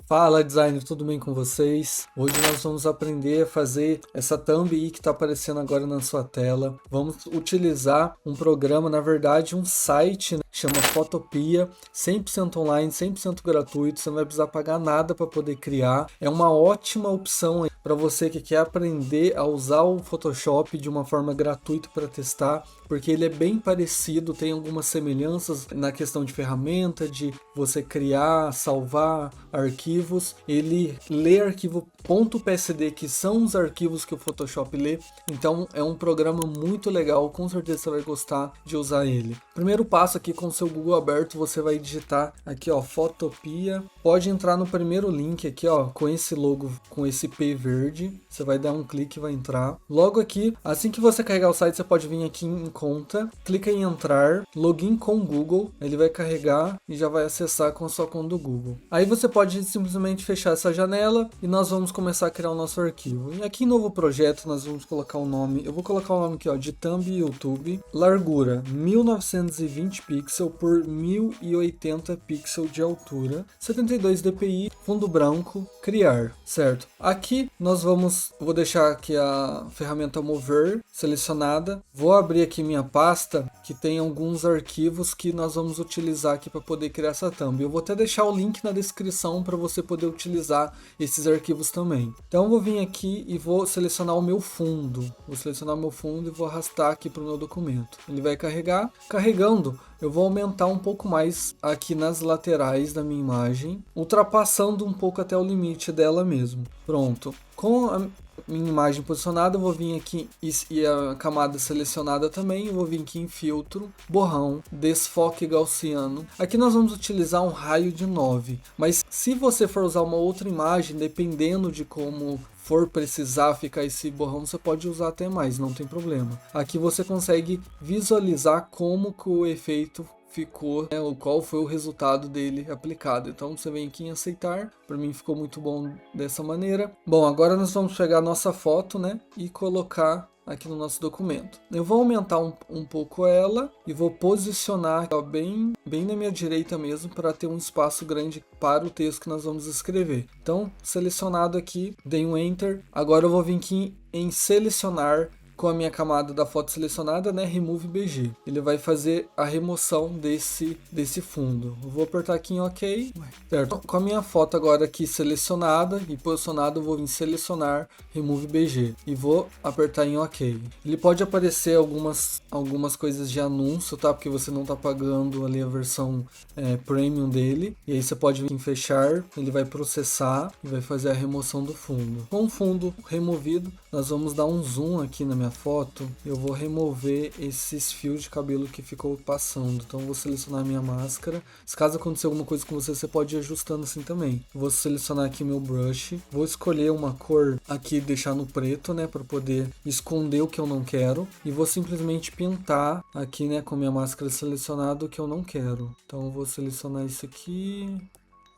Fala designer, tudo bem com vocês? Hoje nós vamos aprender a fazer essa thumb aí que está aparecendo agora na sua tela. Vamos utilizar um programa, na verdade um site, né? Chama Photopea, 100% online, 100% gratuito, você não vai precisar pagar nada para poder criar. É uma ótima opção para você que quer aprender a usar o Photoshop de uma forma gratuita para testar, porque ele é bem parecido, tem algumas semelhanças na questão de ferramenta, de você criar, salvar arquivos. Ele lê arquivo .psd, que são os arquivos que o Photoshop lê, então é um programa muito legal, com certeza você vai gostar de usar ele. Primeiro passo aqui, com o seu Google aberto, você vai digitar aqui, ó, Photopea. Pode entrar no primeiro link aqui, ó, com esse logo, com esse P verde. Você vai dar um clique e vai entrar. Logo aqui, assim que você carregar o site, você pode vir aqui em conta, clica em entrar, login com Google, ele vai carregar e já vai acessar com a sua conta do Google. Aí você pode simplesmente fechar essa janela e nós vamos começar a criar o nosso arquivo. E aqui em novo projeto, nós vamos colocar o nome, eu vou colocar o nome aqui, ó, de Thumb YouTube, largura 1920 pixels por 1080 pixels de altura, 72 dpi, fundo branco, criar, certo? Aqui nós vou deixar aqui a ferramenta mover selecionada, vou abrir aqui minha pasta que tem alguns arquivos que nós vamos utilizar aqui para poder criar essa thumb. Eu vou até deixar o link na descrição para você poder utilizar esses arquivos também. Então eu vou vir aqui e vou selecionar o meu fundo, e vou arrastar aqui para o meu documento. Ele vai carregar, carregando. Eu vou aumentar um pouco mais aqui nas laterais da minha imagem, ultrapassando um pouco até o limite dela mesmo. Pronto. Com a minha imagem posicionada, eu vou vir aqui e a camada selecionada também. Eu vou vir aqui em filtro, borrão, desfoque gaussiano. Aqui nós vamos utilizar um raio de 9, mas se você for usar uma outra imagem, dependendo de como for precisar ficar esse borrão, você pode usar até mais, não tem problema. Aqui você consegue visualizar como que o efeito ficou, né, qual foi o resultado dele aplicado. Então você vem aqui em aceitar, para mim ficou muito bom dessa maneira. Bom, agora nós vamos pegar a nossa foto, né, e colocar aqui no nosso documento. Eu vou aumentar um pouco ela e vou posicionar, ó, bem na minha direita mesmo, para ter um espaço grande para o texto que nós vamos escrever. Então, selecionado aqui, dei um Enter. Agora eu vou vir aqui em selecionar com a minha camada da foto selecionada, né, Remove BG. Ele vai fazer a remoção desse fundo. Eu vou apertar aqui em OK, certo? Com a minha foto agora aqui selecionada e posicionada, eu vou vir selecionar Remove BG e vou apertar em OK. Ele pode aparecer algumas coisas de anúncio, tá? Porque você não tá pagando ali a versão premium dele. E aí você pode vir em fechar, ele vai processar e vai fazer a remoção do fundo. Com o fundo removido, nós vamos dar um zoom aqui na minha foto. Eu vou remover esses fios de cabelo que ficou passando. Então eu vou selecionar minha máscara. Se caso acontecer alguma coisa com você, você pode ir ajustando assim também. Vou selecionar aqui meu brush. Vou escolher uma cor aqui, deixar no preto, né, para poder esconder o que eu não quero. E vou simplesmente pintar aqui, né, com minha máscara selecionada o que eu não quero. Então eu vou selecionar isso aqui.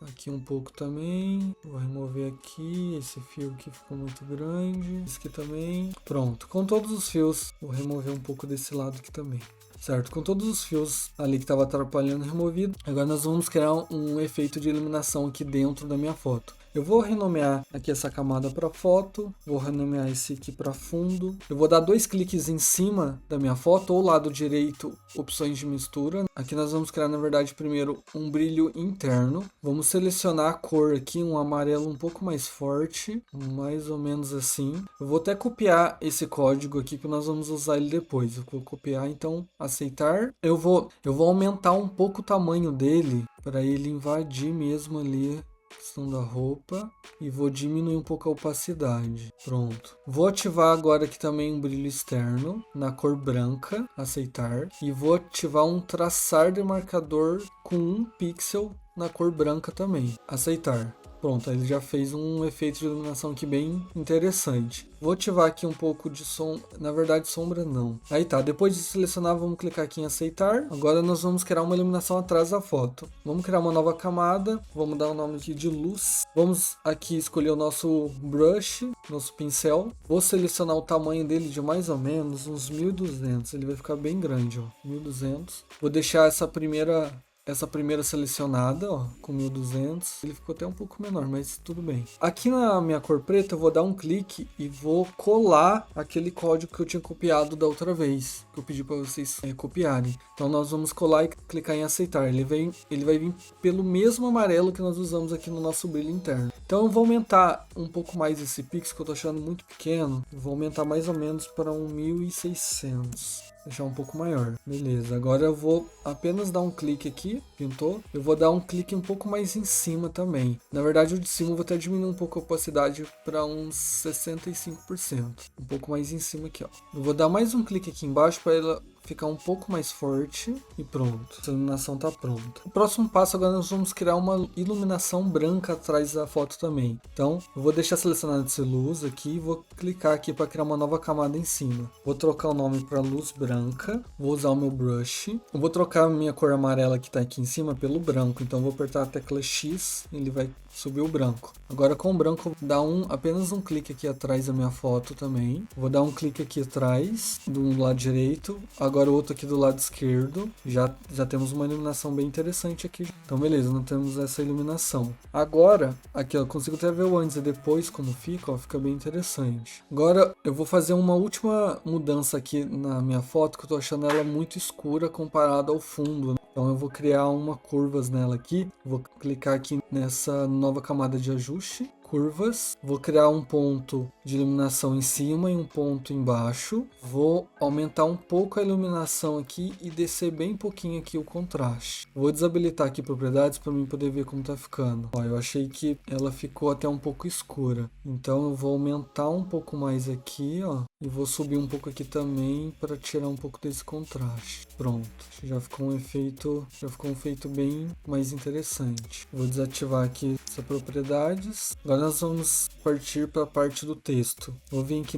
Aqui um pouco também, vou remover aqui, esse fio que ficou muito grande, esse aqui também. Pronto, com todos os fios, vou remover um pouco desse lado aqui também. Certo, com todos os fios ali que estava atrapalhando removido, agora nós vamos criar um efeito de iluminação aqui dentro da minha foto. Eu vou renomear aqui essa camada para foto, vou renomear esse aqui para fundo. Eu vou dar 2 cliques em cima da minha foto, ou lado direito, opções de mistura. Aqui nós vamos criar, na verdade, primeiro um brilho interno. Vamos selecionar a cor aqui, um amarelo um pouco mais forte, mais ou menos assim. Eu vou até copiar esse código aqui, que nós vamos usar ele depois. Eu vou copiar, então, aceitar. Eu vou aumentar um pouco o tamanho dele, para ele invadir mesmo ali questão da roupa, e vou diminuir um pouco a opacidade. Pronto. Vou ativar agora aqui também um brilho externo na cor branca, aceitar, e vou ativar um traçar de marcador com 1 pixel na cor branca também, aceitar. Pronto, ele já fez um efeito de iluminação aqui bem interessante. Vou ativar aqui um pouco de som, na verdade sombra não. Aí tá, depois de selecionar, vamos clicar aqui em aceitar. Agora nós vamos criar uma iluminação atrás da foto. Vamos criar uma nova camada, vamos dar o nome aqui de luz. Vamos aqui escolher o nosso brush, nosso pincel. Vou selecionar o tamanho dele de mais ou menos uns 1200, ele vai ficar bem grande, ó, 1200. Vou deixar essa primeira essa primeira selecionada, ó, com 1200. Ele ficou até um pouco menor, mas tudo bem. Aqui na minha cor preta eu vou dar um clique e vou colar aquele código que eu tinha copiado da outra vez, que eu pedi para vocês copiarem. Então nós vamos colar e clicar em aceitar. Ele vai vir pelo mesmo amarelo que nós usamos aqui no nosso brilho interno. Então eu vou aumentar um pouco mais esse pixel, que eu tô achando muito pequeno. Eu vou aumentar mais ou menos para 1600. Deixar um pouco maior. Beleza, agora eu vou apenas dar um clique aqui, pintou. Eu vou dar um clique um pouco mais em cima também. Na verdade, o de cima eu vou até diminuir um pouco a opacidade para uns 65%. Um pouco mais em cima aqui, ó. Eu vou dar mais um clique aqui embaixo para ela ficar um pouco mais forte e pronto. Essa iluminação tá pronta. O próximo passo agora nós vamos criar uma iluminação branca atrás da foto também. Então eu vou deixar selecionado esse luz aqui e vou clicar aqui para criar uma nova camada em cima. Vou trocar o nome para luz branca. Vou usar o meu brush. Eu vou trocar a minha cor amarela que está aqui em cima pelo branco. Então eu vou apertar a tecla X e ele vai subir o branco. Agora com o branco eu vou dar apenas um clique aqui atrás da minha foto também. Vou dar um clique aqui atrás do lado direito. Agora o outro aqui do lado esquerdo. Já temos uma iluminação bem interessante aqui. Então beleza, nós temos essa iluminação. Agora, aqui ó, eu consigo até ver o antes e depois como fica, ó, fica bem interessante. Agora eu vou fazer uma última mudança aqui na minha foto, que eu tô achando ela muito escura comparada ao fundo, né? Então eu vou criar uma curvas nela aqui. Vou clicar aqui nessa nova camada de ajuste. Curvas, vou criar um ponto de iluminação em cima e um ponto embaixo. Vou aumentar um pouco a iluminação aqui e descer bem pouquinho aqui o contraste. Vou desabilitar aqui propriedades para mim poder ver como tá ficando. Ó, eu achei que ela ficou até um pouco escura, então eu vou aumentar um pouco mais aqui, ó, e vou subir um pouco aqui também para tirar um pouco desse contraste. Pronto, já ficou um efeito bem mais interessante. Vou desativar aqui essas propriedades. Agora nós vamos partir para a parte do texto. Vou vir aqui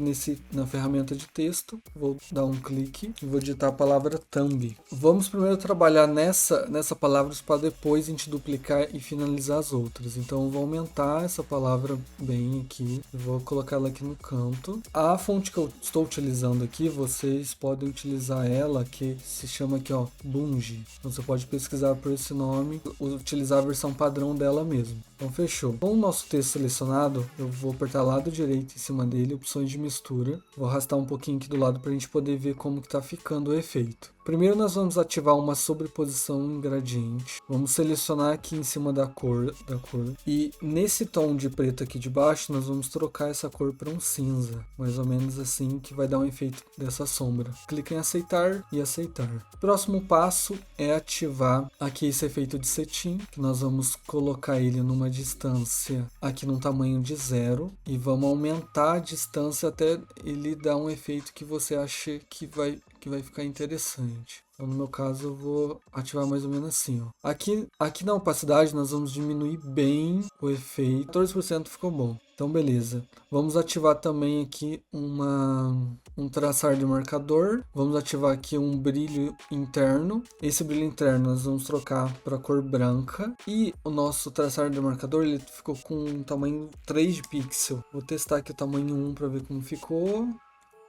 na ferramenta de texto, vou dar um clique e vou digitar a palavra thumb. Vamos primeiro trabalhar nessa palavra para depois a gente duplicar e finalizar as outras. Então eu vou aumentar essa palavra bem aqui, vou colocar ela aqui no canto. A fonte que eu estou utilizando aqui, vocês podem utilizar ela, que se chama aqui, ó, Bungie. Então você pode pesquisar por esse nome, utilizar a versão padrão dela mesmo. Então fechou. Com o nosso texto selecionado, eu vou apertar lado direito em cima dele, opções de mistura. Vou arrastar um pouquinho aqui do lado para a gente poder ver como que tá ficando o efeito. Primeiro nós vamos ativar uma sobreposição em gradiente. Vamos selecionar aqui em cima da cor. E nesse tom de preto aqui de baixo, nós vamos trocar essa cor para um cinza. Mais ou menos assim, que vai dar um efeito dessa sombra. Clique em aceitar e aceitar. Próximo passo é ativar aqui esse efeito de cetim, que nós vamos colocar ele numa distância aqui num tamanho de 0. E vamos aumentar a distância até ele dar um efeito que você acha que vai ficar interessante. Então, no meu caso, eu vou ativar mais ou menos assim, ó. Aqui na opacidade, nós vamos diminuir bem o efeito. 14% ficou bom. Então, beleza. Vamos ativar também aqui um traçar de marcador. Vamos ativar aqui um brilho interno. Esse brilho interno nós vamos trocar para cor branca. E o nosso traçar de marcador, ele ficou com um tamanho 3 de pixel. Vou testar aqui o tamanho 1 para ver como ficou.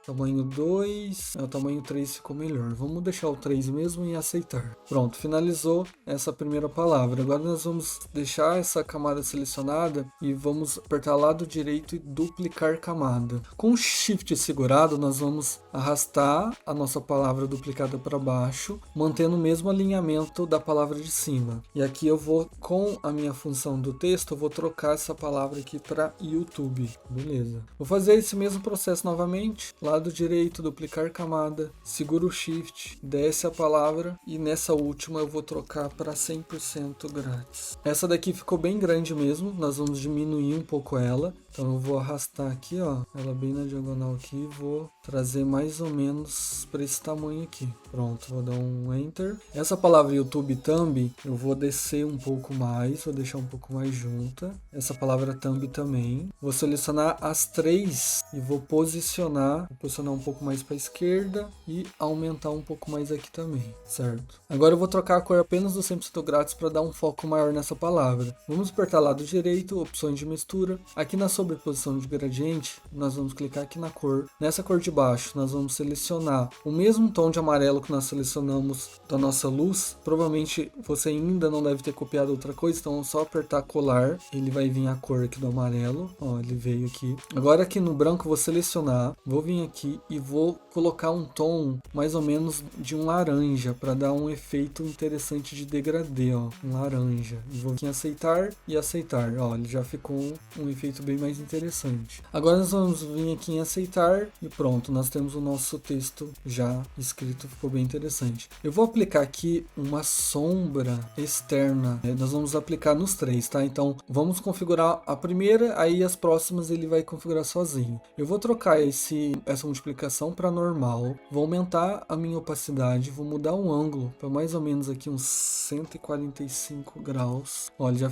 Tamanho 2, o tamanho 3 ficou melhor. Vamos deixar o 3 mesmo e aceitar. Pronto, finalizou essa primeira palavra. Agora nós vamos deixar essa camada selecionada e vamos apertar lado direito e duplicar camada. Com o Shift segurado, nós vamos arrastar a nossa palavra duplicada para baixo, mantendo o mesmo alinhamento da palavra de cima. E aqui eu vou, com a minha função do texto, eu vou trocar essa palavra aqui para YouTube. Beleza. Vou fazer esse mesmo processo novamente. Lado direito, duplicar camada, segura o Shift, desce a palavra e nessa última eu vou trocar para 100% grátis. Essa daqui ficou bem grande mesmo, nós vamos diminuir um pouco ela. Então eu vou arrastar aqui, ó, ela bem na diagonal aqui e vou trazer mais ou menos para esse tamanho aqui. Pronto, vou dar um Enter. Essa palavra YouTube Thumb, eu vou descer um pouco mais, vou deixar um pouco mais junta. Essa palavra Thumb também. Vou selecionar as três e vou posicionar um pouco mais para a esquerda e aumentar um pouco mais aqui também, certo? Agora eu vou trocar a cor apenas do 100% grátis para dar um foco maior nessa palavra. Vamos apertar lado direito, opções de mistura. Aqui na sobreposição de gradiente, nós vamos clicar aqui na cor. Nessa cor de baixo nós vamos selecionar o mesmo tom de amarelo que nós selecionamos da nossa luz. Provavelmente você ainda não deve ter copiado outra coisa, então é só apertar colar, ele vai vir a cor aqui do amarelo, ó, ele veio aqui. Agora aqui no branco eu vou selecionar, vou vir aqui e vou colocar um tom mais ou menos de um laranja, para dar um efeito interessante de degradê, ó, um laranja. E vou aqui em aceitar e aceitar, ó, ele já ficou um efeito bem mais interessante. Agora nós vamos vir aqui em aceitar e pronto, nós temos o nosso texto já escrito, ficou bem interessante. Eu vou aplicar aqui uma sombra externa, nós vamos aplicar nos três, tá? Então vamos configurar a primeira, aí as próximas ele vai configurar sozinho. Eu vou trocar essa multiplicação para normal, vou aumentar a minha opacidade, vou mudar o ângulo para mais ou menos aqui uns 145 graus. Olha,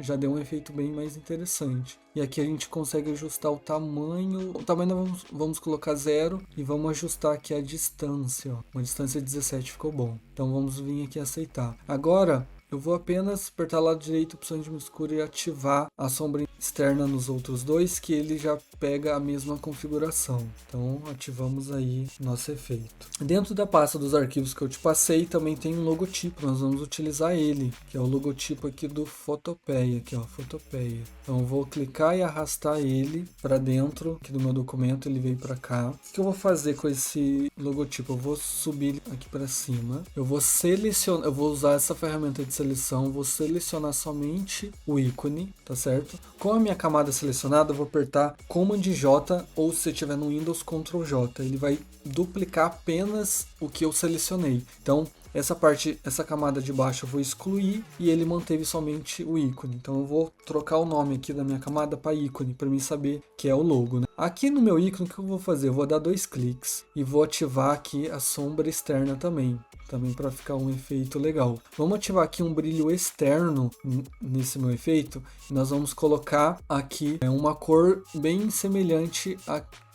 já deu um efeito bem mais interessante. E aqui a gente consegue ajustar o tamanho. O tamanho nós vamos colocar 0 e vamos ajustar aqui a distância. Ó. Uma distância de 17 ficou bom. Então vamos vir aqui aceitar. Agora eu vou apenas apertar lado direito, opção de mistura e ativar a sombra externa nos outros dois, que ele já pega a mesma configuração. Então ativamos aí nosso efeito. Dentro da pasta dos arquivos que eu te passei também tem um logotipo, nós vamos utilizar ele, que é o logotipo aqui do Fotopeia, aqui ó, Fotopeia. Então eu vou clicar e arrastar ele para dentro aqui do meu documento, ele veio para cá. O que eu vou fazer com esse logotipo? Eu vou subir aqui para cima, eu vou selecionar, eu vou usar essa ferramenta de seleção, vou selecionar somente o ícone, tá certo? Com a minha camada selecionada, eu vou apertar Command J, ou se você tiver no Windows, Ctrl J. Ele vai duplicar apenas o que eu selecionei. Então, essa camada de baixo eu vou excluir e ele manteve somente o ícone. Então eu vou trocar o nome aqui da minha camada para ícone, para mim saber que é o logo, né? Aqui no meu ícone, o que eu vou fazer? Eu vou dar 2 cliques e vou ativar aqui a sombra externa também para ficar um efeito legal. Vamos ativar aqui um brilho externo nesse meu efeito e nós vamos colocar aqui uma cor bem semelhante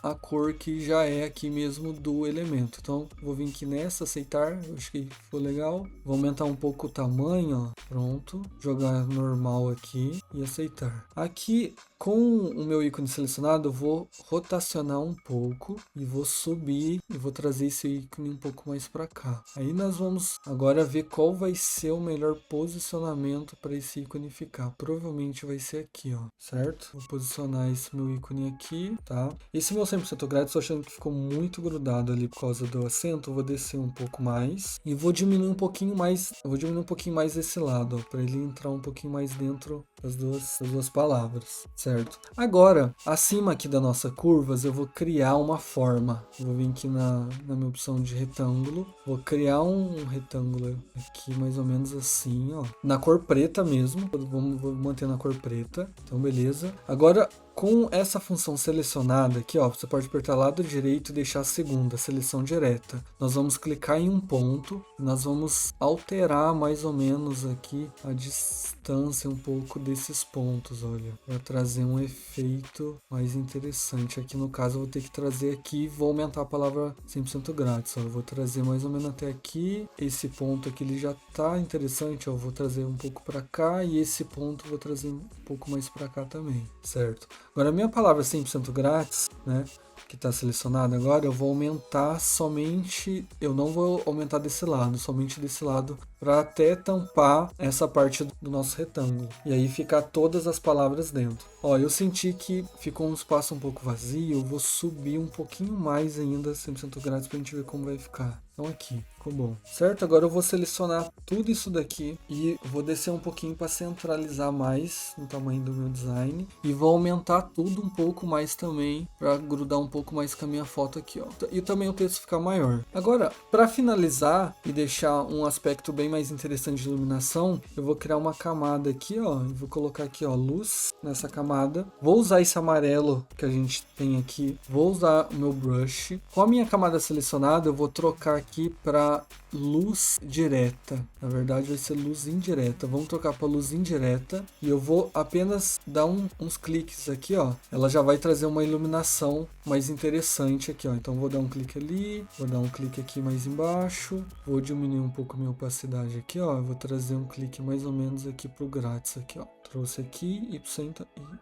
a cor que já é aqui mesmo do elemento. Então vou vir aqui nessa, aceitar, eu acho que ficou legal. Vou aumentar um pouco o tamanho, ó, pronto, jogar normal aqui e aceitar. Aqui com o meu ícone selecionado eu vou rotacionar um pouco e vou subir e vou trazer esse ícone um pouco mais para cá. Aí nós vamos agora ver qual vai ser o melhor posicionamento para esse ícone ficar. Provavelmente vai ser aqui, ó, certo? Vou posicionar esse meu ícone aqui, tá? Esse meu 100% grátis, estou achando que ficou muito grudado ali por causa do acento. Eu vou descer um pouco mais e vou diminuir um pouquinho mais. Eu vou diminuir um pouquinho mais esse lado, para ele entrar um pouquinho mais dentro das duas palavras, certo? Agora, acima aqui das nossas curvas, eu vou criar uma forma. Vou vir aqui na minha opção de retângulo, vou criar um retângulo aqui mais ou menos assim, ó, na cor preta mesmo. Vou manter na cor preta, então beleza. Agora, com essa função selecionada aqui, ó, você pode apertar lado direito e deixar a segunda, seleção direta. Nós vamos clicar em um ponto, nós vamos alterar mais ou menos aqui a distância um pouco desses pontos, olha, para trazer um efeito mais interessante. Aqui no caso eu vou ter que trazer aqui, vou aumentar a palavra 100% grátis, ó, eu vou trazer mais ou menos até aqui. Esse ponto aqui ele já tá interessante, ó, eu vou trazer um pouco para cá e esse ponto eu vou trazer um pouco mais para cá também, certo? Agora a minha palavra 100% grátis, né, que está selecionada agora, eu vou aumentar somente, eu não vou aumentar desse lado, somente desse lado, para até tampar essa parte do nosso retângulo. E aí ficar todas as palavras dentro. Ó, eu senti que ficou um espaço um pouco vazio, eu vou subir um pouquinho mais ainda 100% grátis para a gente ver como vai ficar. Então aqui, ficou bom. Certo? Agora eu vou selecionar tudo isso daqui e vou descer um pouquinho para centralizar mais no tamanho do meu design. E vou aumentar tudo um pouco mais também para grudar um pouco mais com a minha foto aqui, ó. E também o texto ficar maior. Agora, para finalizar e deixar um aspecto bem mais interessante de iluminação, eu vou criar uma camada aqui, ó. E vou colocar aqui, ó, luz nessa camada. Vou usar esse amarelo que a gente tem aqui. Vou usar o meu brush. Com a minha camada selecionada, eu vou trocar aqui para luz direta. Na verdade vai ser luz indireta. Vamos trocar para luz indireta e eu vou apenas dar uns cliques aqui, ó. Ela já vai trazer uma iluminação mais interessante aqui, ó. Então vou dar um clique ali, vou dar um clique aqui mais embaixo, vou diminuir um pouco a minha opacidade aqui, ó. Vou trazer um clique mais ou menos aqui pro grátis aqui, ó. Trouxe aqui e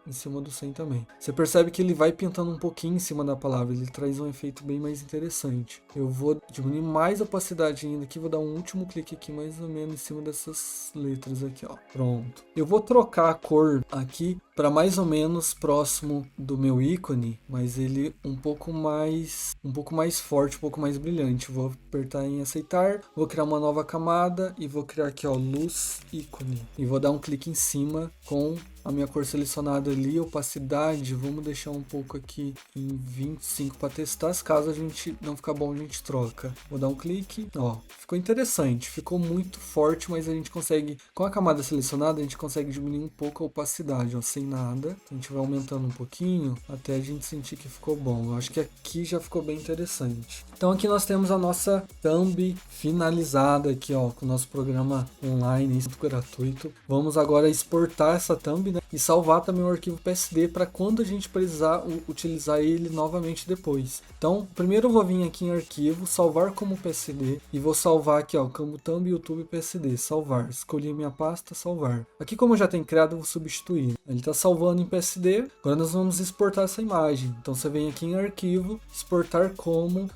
em cima do 100 também. Você percebe que ele vai pintando um pouquinho em cima da palavra, ele traz um efeito bem mais interessante. Eu vou diminuir mais a opacidade ainda aqui, vou dar um último clique aqui mais ou menos em cima dessas letras aqui, ó. Pronto. Eu vou trocar a cor aqui para mais ou menos próximo do meu ícone, mas ele um pouco mais forte, um pouco mais brilhante. Vou apertar em aceitar, vou criar uma nova camada e vou criar aqui, ó, luz ícone. E vou dar um clique em cima com a minha cor selecionada ali, opacidade, vamos deixar um pouco aqui em 25 para testar, caso a gente não ficar bom a gente troca. Vou dar um clique, ó, ficou interessante, ficou muito forte, mas a gente consegue, com a camada selecionada, a gente consegue diminuir um pouco a opacidade, ó, sem nada. A gente vai aumentando um pouquinho até a gente sentir que ficou bom. Eu acho que aqui já ficou bem interessante. Então aqui nós temos a nossa thumb finalizada aqui, ó, com o nosso programa online, isso gratuito. Vamos agora exportar essa thumb, né, e salvar também o arquivo PSD para quando a gente precisar utilizar ele novamente depois. Então, primeiro eu vou vir aqui em arquivo, salvar como PSD e vou salvar aqui, ó, como thumb YouTube PSD, salvar. Escolhi a minha pasta, salvar. Aqui como eu já tenho criado, eu vou substituir. Ele está salvando em PSD. Agora nós vamos exportar essa imagem. Então você vem aqui em arquivo, exportar como,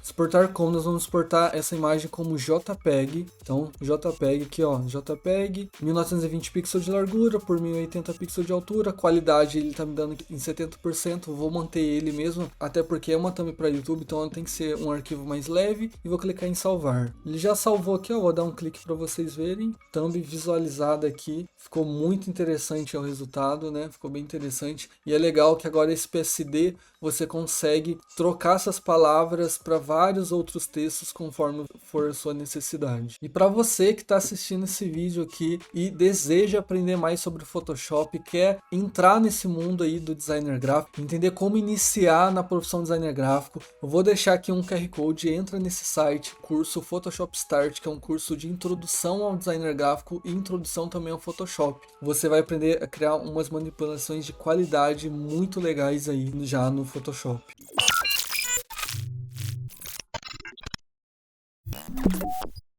nós vamos exportar essa imagem como JPEG. Então, JPEG aqui, ó, JPEG, 1920 pixels de largura por 1080 pixels de altura, qualidade ele tá me dando em 70%, vou manter ele mesmo, até porque é uma thumb para YouTube, então tem que ser um arquivo mais leve, e vou clicar em salvar. Ele já salvou aqui, ó, vou dar um clique para vocês verem, thumb visualizada aqui, ficou muito interessante o resultado, né, ficou bem interessante, e é legal que agora esse PSD você consegue trocar essas palavras para vários outros textos conforme for a sua necessidade. E para você que está assistindo esse vídeo aqui e deseja aprender mais sobre Photoshop, quer entrar nesse mundo aí do designer gráfico, entender como iniciar na profissão designer gráfico, eu vou deixar aqui um QR Code, entra nesse site, curso Photoshop Start, que é um curso de introdução ao designer gráfico e introdução também ao Photoshop. Você vai aprender a criar umas manipulações de qualidade muito legais aí já no Photoshop.